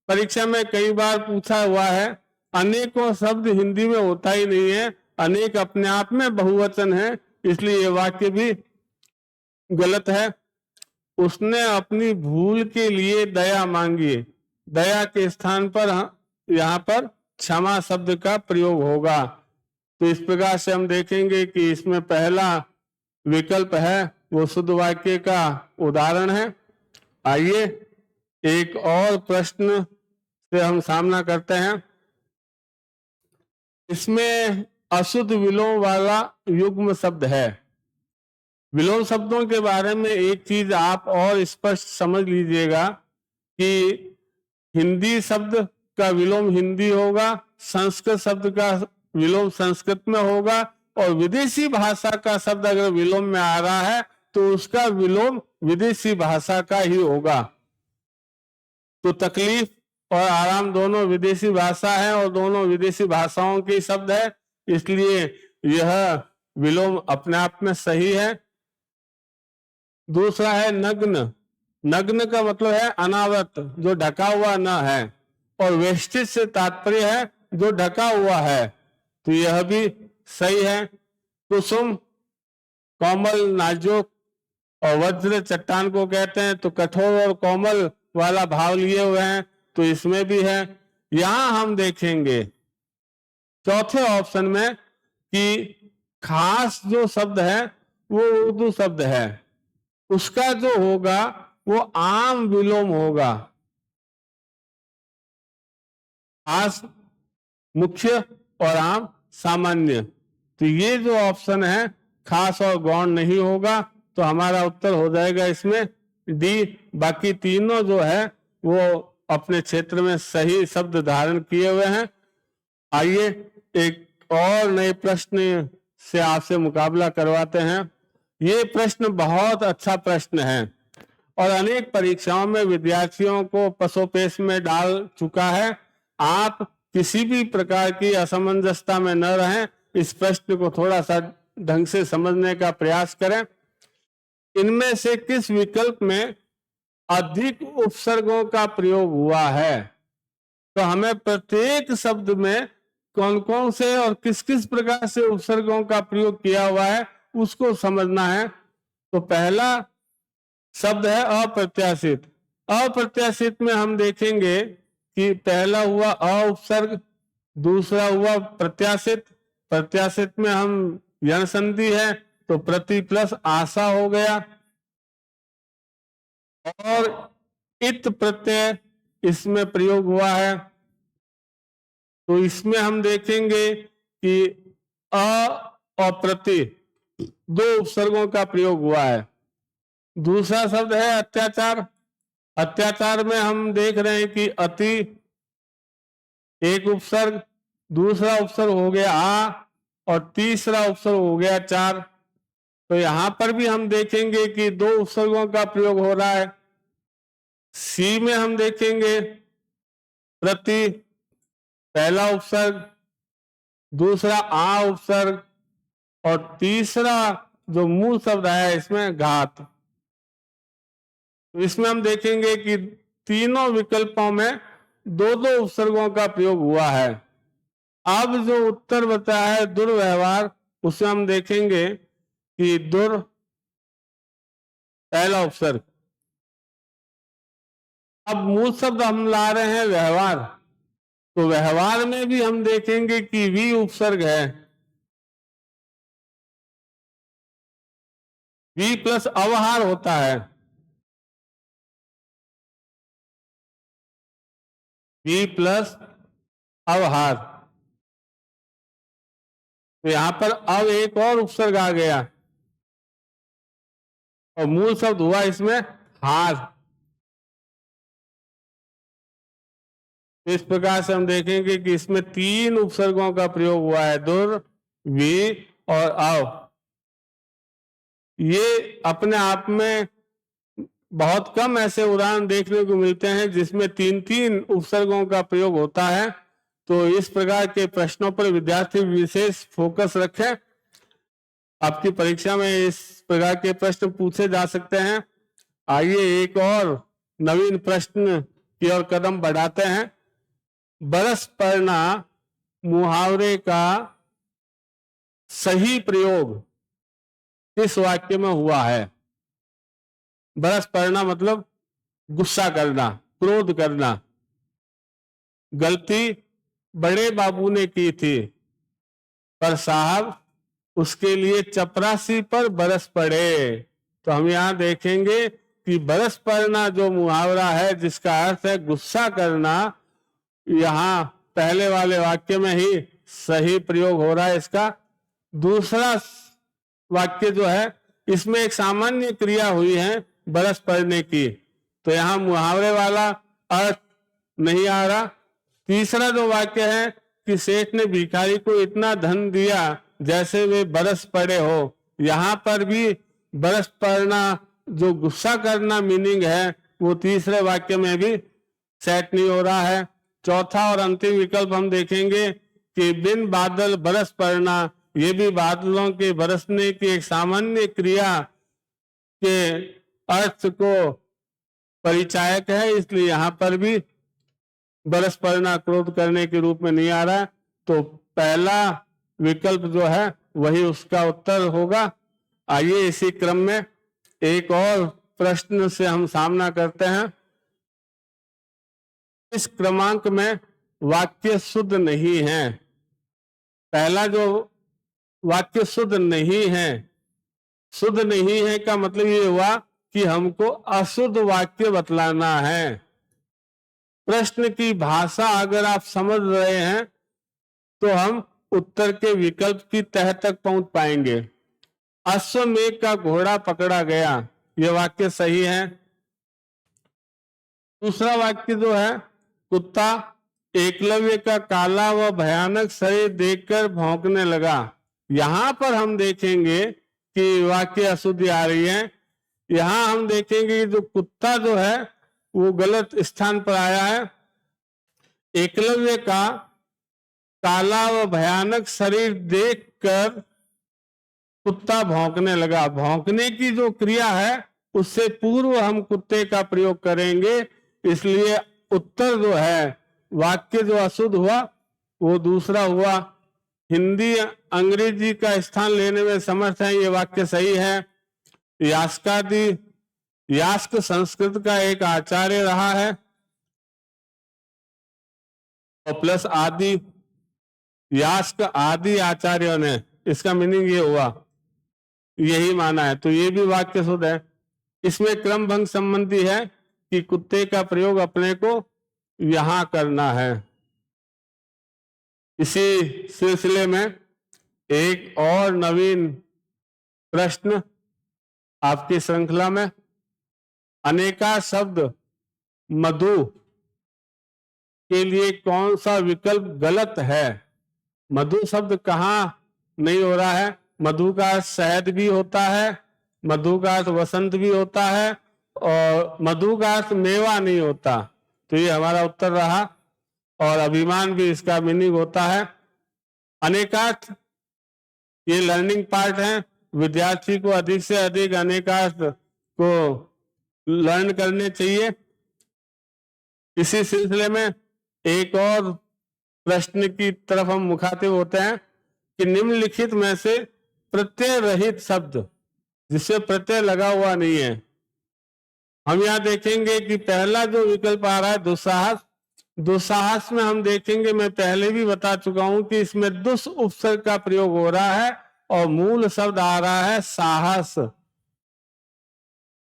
परीक्षा में कई बार पूछा हुआ है, अनेकों शब्द हिंदी में होता ही नहीं है, अनेक अपने आप में बहुवचन है, इसलिए ये वाक्य भी गलत है। उसने अपनी भूल के लिए दया मांगी, दया के स्थान पर यहाँ पर क्षमा शब्द का प्रयोग होगा। तो इस प्रकार से हम देखेंगे कि इसमें पहला विकल्प है वो शुद्ध वाक्य का उदाहरण है। आइए एक और प्रश्न से हम सामना करते हैं। इसमें अशुद्ध विलोम वाला युग्म शब्द है। विलोम शब्दों के बारे में एक चीज आप और स्पष्ट समझ लीजिएगा कि हिंदी शब्द का विलोम हिंदी होगा, संस्कृत शब्द का विलोम संस्कृत में होगा और विदेशी भाषा का शब्द अगर विलोम में आ रहा है तो उसका विलोम विदेशी भाषा का ही होगा। तो तकलीफ और आराम दोनों विदेशी भाषा है और दोनों विदेशी भाषाओं के शब्द है, इसलिए यह विलोम अपने आप में सही है। दूसरा है नग्न। नग्न का मतलब है अनावृत, जो ढका हुआ न है, और वेष्टिज से तात्पर्य है जो ढका हुआ है, तो यह भी सही है। कुसुम कोमल नाजुक और वज्र चट्टान को कहते हैं, तो कठोर और कोमल वाला भाव लिए हुए हैं, तो इसमें भी है। यहां हम देखेंगे चौथे ऑप्शन में कि खास जो शब्द है वो उर्दू शब्द है, उसका जो होगा वो आम विलोम होगा। खास मुख्य और आम सामान्य, तो ये जो ऑप्शन है खास और गौण नहीं होगा, तो हमारा उत्तर हो जाएगा इसमें डी। बाकी तीनों जो है वो अपने क्षेत्र में सही शब्द धारण किए हुए हैं। आइए एक और नए प्रश्न से आपसे मुकाबला करवाते हैं। ये प्रश्न बहुत अच्छा प्रश्न है और अनेक परीक्षाओं में विद्यार्थियों को पसोपेश में डाल चुका है। आप किसी भी प्रकार की असमंजसता में न रहें, इस प्रश्न को थोड़ा सा ढंग से समझने का प्रयास करें। इनमें से किस विकल्प में अधिक उपसर्गों का प्रयोग हुआ है? तो हमें प्रत्येक शब्द में कौन कौन से और किस किस प्रकार से उपसर्गों का प्रयोग किया हुआ है उसको समझना है। तो पहला शब्द है अप्रत्याशित। अप्रत्याशित में हम देखेंगे कि पहला हुआ अ उपसर्ग, दूसरा हुआ प्रत्याशित। प्रत्याशित में हम यण संधि है तो प्रति प्लस आशा हो गया, और इत प्रत्यय इसमें प्रयोग हुआ है। तो इसमें हम देखेंगे कि अ और प्रति दो उपसर्गों का प्रयोग हुआ है। दूसरा शब्द है अत्याचार। अत्याचार में हम देख रहे हैं कि अति एक उपसर्ग, दूसरा उपसर्ग हो गया आ, और तीसरा उपसर्ग हो गया चार। तो यहां पर भी हम देखेंगे कि दो उपसर्गों का प्रयोग हो रहा है। सी में हम देखेंगे प्रति पहला उपसर्ग, दूसरा आ उपसर्ग, और तीसरा जो मूल शब्द है इसमें घात। तो इसमें हम देखेंगे कि तीनों विकल्पों में दो दो उपसर्गों का प्रयोग हुआ है। अब जो उत्तर बचा है दुर्व्यवहार, उसमें हम देखेंगे कि दुर पहला उपसर्ग। अब मूल शब्द हम ला रहे हैं व्यवहार, तो व्यवहार में भी हम देखेंगे कि वी उपसर्ग है। वी प्लस अवहार होता है। वी प्लस अवहार, तो यहां पर अब एक और उपसर्ग आ गया और मूल शब्द हुआ इसमें हार। तो इस प्रकार से हम देखेंगे कि इसमें तीन उपसर्गों का प्रयोग हुआ है, दुर, वी और अव। ये अपने आप में बहुत कम ऐसे उदाहरण देखने को मिलते हैं जिसमें तीन तीन उपसर्गों का प्रयोग होता है। तो इस प्रकार के प्रश्नों पर विद्यार्थी विशेष फोकस रखें। आपकी परीक्षा में इस प्रकार के प्रश्न पूछे जा सकते हैं। आइए एक और नवीन प्रश्न की ओर कदम बढ़ाते हैं। बरस पड़ना मुहावरे का सही प्रयोग किस वाक्य में हुआ है? बरस पड़ना मतलब गुस्सा करना, क्रोध करना। गलती बड़े बाबू ने की थी, पर साहब उसके लिए चपरासी पर बरस पड़े। तो हम यहां देखेंगे कि बरस पड़ना जो मुहावरा है जिसका अर्थ है गुस्सा करना, यहां पहले वाले वाक्य में ही सही प्रयोग हो रहा है इसका। दूसरा वाक्य जो है इसमें एक सामान्य क्रिया हुई है बरस पड़ने की, तो यहां मुहावरे वाला अर्थ नहीं आ रहा। तीसरा जो वाक्य है कि सेठ ने भिखारी को इतना धन दिया जैसे वे बरस पड़े हो, यहां पर भी बरस पड़ना जो गुस्सा करना मीनिंग है वो तीसरे वाक्य में भी सेट नहीं हो रहा है। चौथा और अंतिम विकल्प हम देखेंगे कि बिन बादल बरस पड़ना, ये भी बादलों के बरसने की एक सामान्य क्रिया के अर्थ को परिचायक है, इसलिए यहां पर भी परस्पर क्रोध करने के रूप में नहीं आ रहा है, तो पहला विकल्प जो है वही उसका उत्तर होगा। आइए इसी क्रम में एक और प्रश्न से हम सामना करते हैं। इस क्रमांक में वाक्य शुद्ध नहीं है। पहला जो वाक्य शुद्ध नहीं है, शुद्ध नहीं है का मतलब ये हुआ कि हमको अशुद्ध वाक्य बतलाना है। प्रश्न की भाषा अगर आप समझ रहे हैं तो हम उत्तर के विकल्प की तह तक पहुंच पाएंगे। अश्वमेध का घोड़ा पकड़ा गया, यह वाक्य सही है। दूसरा वाक्य जो है, कुत्ता एकलव्य का काला व भयानक शरीर देखकर भौंकने लगा, यहां पर हम देखेंगे कि वाक्य अशुद्धि आ रही है। यहां हम देखेंगे कि जो कुत्ता जो है वो गलत स्थान पर आया है। एकलव्य का काला व भयानक शरीर देखकर कुत्ता भौंकने लगा, भौंकने की जो क्रिया है उससे पूर्व हम कुत्ते का प्रयोग करेंगे, इसलिए उत्तर जो है वाक्य जो अशुद्ध हुआ वो दूसरा हुआ। हिंदी अंग्रेजी का स्थान लेने में समर्थ है, ये वाक्य सही है। यास्कादि, यास्क संस्कृत का एक आचार्य रहा है और प्लस आदि, यास्क आदि आचार्यों ने, इसका मीनिंग ये हुआ, यही माना है, तो ये भी वाक्य शुद्ध है। इसमें क्रम भंग संबंधी है कि कुत्ते का प्रयोग अपने को यहां करना है। इसी सिलसिले में एक और नवीन प्रश्न आपकी श्रृंखला में, अनेका शब्द मधु के लिए कौन सा विकल्प गलत है? मधु शब्द कहाँ नहीं हो रहा है? मधु का अर्थ शहद भी होता है, मधु का अर्थ वसंत भी होता है और मधु का अर्थ मेवा नहीं होता, तो ये हमारा उत्तर रहा। और अभिमान भी इसका मीनिंग होता है। अनेकार्थ ये लर्निंग पार्ट है, विद्यार्थी को अधिक से अधिक अनेकार्थ को लर्न करने चाहिए। इसी सिलसिले में एक और प्रश्न की तरफ हम मुखातिब होते हैं कि निम्नलिखित में से प्रत्यय रहित शब्द जिससे प्रत्यय लगा हुआ नहीं है, हम यहां देखेंगे कि पहला जो विकल्प आ रहा है दुस्साहस, दुस्साहस में हम देखेंगे, मैं पहले भी बता चुका हूं कि इसमें दुस उपसर्ग का प्रयोग हो रहा है और मूल शब्द आ रहा है साहस।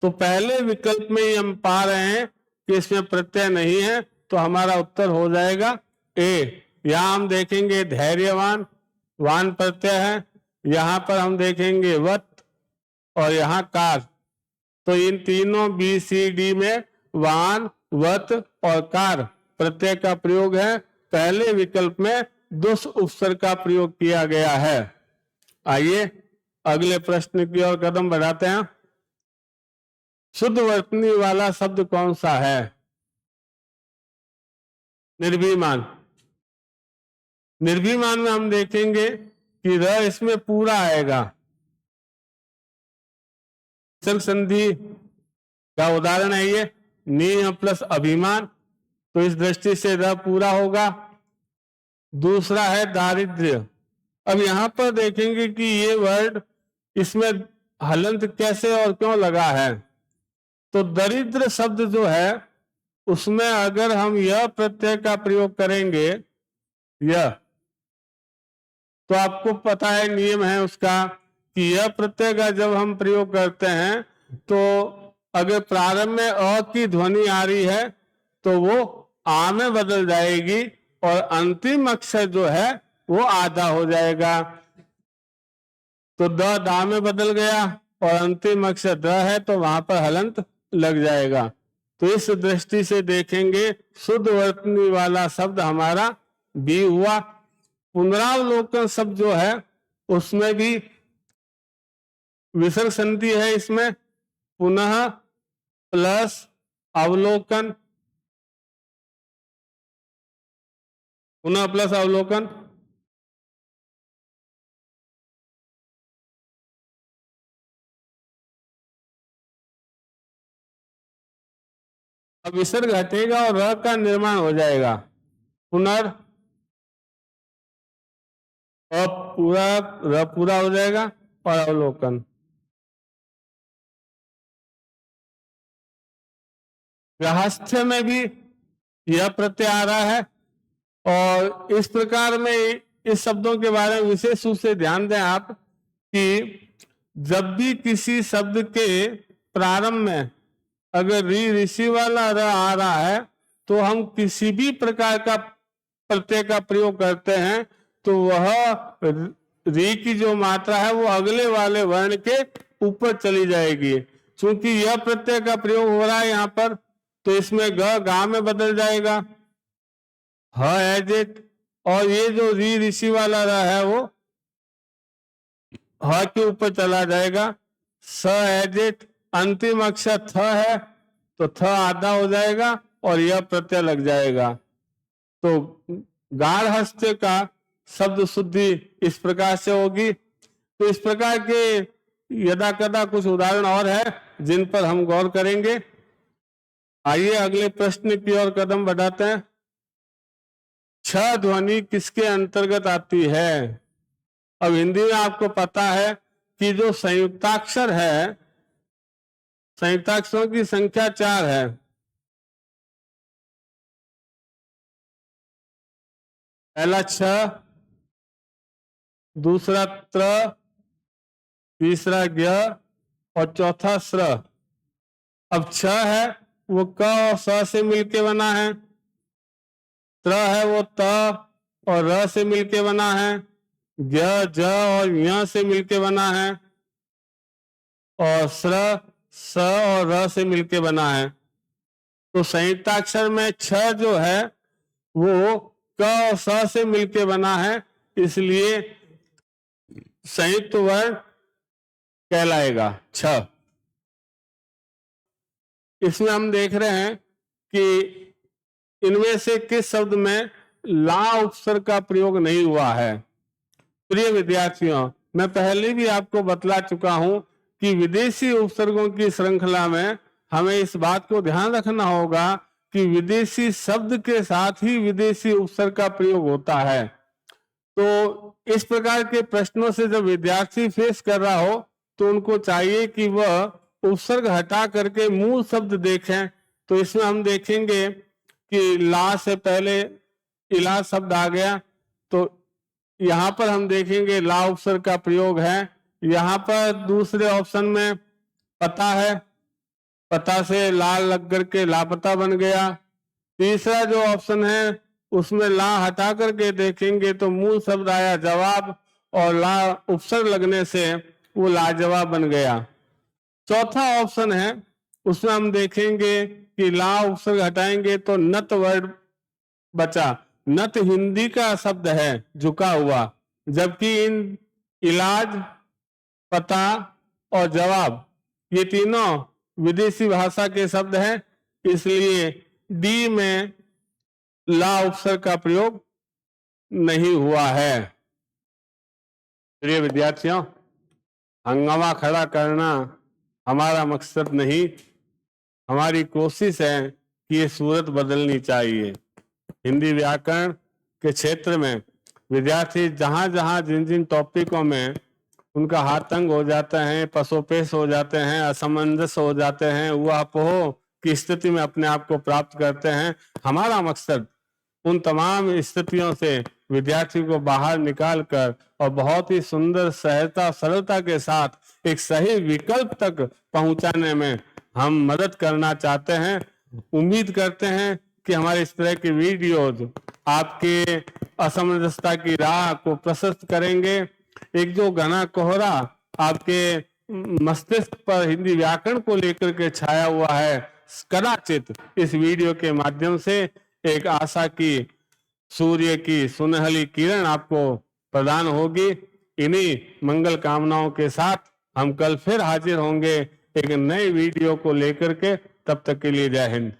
तो पहले विकल्प में ही हम पा रहे हैं कि इसमें प्रत्यय नहीं है, तो हमारा उत्तर हो जाएगा ए। यहां हम देखेंगे धैर्यवान, वान प्रत्यय है, यहां पर हम देखेंगे वत और यहां कार, तो इन तीनों बी सी डी में वान, वत और कार प्रत्यय का प्रयोग है। पहले विकल्प में दुस उपसर्ग का प्रयोग किया गया है। आइए अगले प्रश्न की ओर कदम बढ़ाते हैं। शुद्ध वर्तनी वाला शब्द कौन सा है? निर्भिमान। निर्भिमान में हम देखेंगे कि र इसमें पूरा आएगा। संधि का उदाहरण है ये, नियम प्लस अभिमान, तो इस दृष्टि से र पूरा होगा। दूसरा है दारिद्र्य। अब यहां पर देखेंगे कि ये वर्ड इसमें हलंत कैसे और क्यों लगा है, तो दरिद्र शब्द जो है उसमें अगर हम यह प्रत्यय का प्रयोग करेंगे, यह, तो आपको पता है नियम है उसका कि यह प्रत्यय का जब हम प्रयोग करते हैं तो अगर प्रारंभ में अ की ध्वनि आ रही है तो वो आ में बदल जाएगी और अंतिम अक्षर जो है वो आधा हो जाएगा। तो द दा में बदल गया और अंतिम अक्षर द है तो वहां पर हलंत लग जाएगा। तो इस दृष्टि से देखेंगे शुद्ध वर्तनी वाला शब्द हमारा बी हुआ। पुनरावलोकन शब्द जो है उसमें भी विसर्ग संधि है, इसमें पुनः प्लस अवलोकन, पुनः प्लस अवलोकन, अब विसर्ग हटेगा और र का निर्माण हो जाएगा। पुनर् पूरा, र पूरा हो जाएगा और अवलोकन। ग्रहस्थ्य में भी यह प्रत्यय आ रहा है और इस प्रकार में इस शब्दों के बारे में विशेष रूप से ध्यान दें आप कि जब भी किसी शब्द के प्रारंभ में अगर ऋषि वाला र आ रहा है तो हम किसी भी प्रकार का प्रत्यय का प्रयोग करते हैं तो वह री की जो मात्रा है वो अगले वाले वर्ण के ऊपर चली जाएगी। क्योंकि यह प्रत्यय का प्रयोग हो रहा है यहाँ पर तो इसमें ग गा में बदल जाएगा, ह एज इट, और ये जो री ऋषि वाला र है वो ह के ऊपर चला जाएगा। स एज इट, अंतिम अक्षर थ है तो थ आधा हो जाएगा और यह प्रत्यय लग जाएगा। तो गाढ़ हस्ते का शब्द शुद्धि इस प्रकार से होगी। तो इस प्रकार के यदा कदा कुछ उदाहरण और है जिन पर हम गौर करेंगे। आइए अगले प्रश्न की ओर कदम बढ़ाते हैं। छ ध्वनि किसके अंतर्गत आती है? अब हिंदी में आपको पता है कि जो संयुक्ताक्षर है, संयुक्ताक्षरों की संख्या 4 है। पहला छ, दूसरा त्र, तीसरा ज्ञ और चौथा स्र। अब छ है वो क और स से मिलके बना है, त्र है वो त और र से मिलके बना है, ज्ञ ज और य से मिलके बना है और स्र स और र से मिलके बना है। तो संयुक्ताक्षर में छ जो है वो क और स से मिलके बना है, इसलिए संयुक्त वर्ण कहलाएगा छ। इसमें हम देख रहे हैं कि इनमें से किस शब्द में ला उपसर्ग का प्रयोग नहीं हुआ है। प्रिय विद्यार्थियों, मैं पहले भी आपको बतला चुका हूं कि विदेशी उपसर्गों की श्रृंखला में हमें इस बात को ध्यान रखना होगा कि विदेशी शब्द के साथ ही विदेशी उपसर्ग का प्रयोग होता है। तो इस प्रकार के प्रश्नों से जब विद्यार्थी फेस कर रहा हो तो उनको चाहिए कि वह उपसर्ग हटा करके मूल शब्द देखें। तो इसमें हम देखेंगे कि ला से पहले इला शब्द आ गया, तो यहाँ पर हम देखेंगे ला उपसर्ग का प्रयोग है। यहाँ पर दूसरे ऑप्शन में पता है, पता से लाल लग करके लापता बन गया। तीसरा जो ऑप्शन है उसमें ला हटा करके देखेंगे तो मूल शब्द आया जवाब और ला उपसर्ग लगने से वो लाजवाब बन गया। चौथा ऑप्शन है उसमें हम देखेंगे कि ला उपसर्ग हटाएंगे तो नत वर्ड बचा। नत हिंदी का शब्द है झुका हुआ, जबकि इन इलाज, पता और जवाब ये तीनों विदेशी भाषा के शब्द हैं, इसलिए डी में ला उपसर्ग का प्रयोग नहीं हुआ है। प्रिय विद्यार्थियों, हंगामा खड़ा करना हमारा मकसद नहीं, हमारी कोशिश है कि ये सूरत बदलनी चाहिए। हिंदी व्याकरण के क्षेत्र में विद्यार्थी जहाँ जहाँ जिन जिन टॉपिकों में उनका हाथ तंग हो जाते हैं, पसोपेश हो जाते हैं, असमंजस हो जाते हैं, ऊहापोह की स्थिति में अपने आप को प्राप्त करते हैं, हमारा मकसद उन तमाम स्थितियों से विद्यार्थी को बाहर निकालकर और बहुत ही सुंदर सहजता सरलता के साथ एक सही विकल्प तक पहुंचाने में हम मदद करना चाहते हैं। उम्मीद करते हैं कि हमारे इस तरह के वीडियोज आपके असमंजसता की राह को प्रशस्त करेंगे। एक जो घना कोहरा आपके मस्तिष्क पर हिंदी व्याकरण को लेकर के छाया हुआ है, कदाचित इस वीडियो के माध्यम से एक आशा की सूर्य की सुनहली किरण आपको प्रदान होगी। इन्हीं मंगल कामनाओं के साथ हम कल फिर हाजिर होंगे एक नए वीडियो को लेकर के। तब तक के लिए जय हिंद।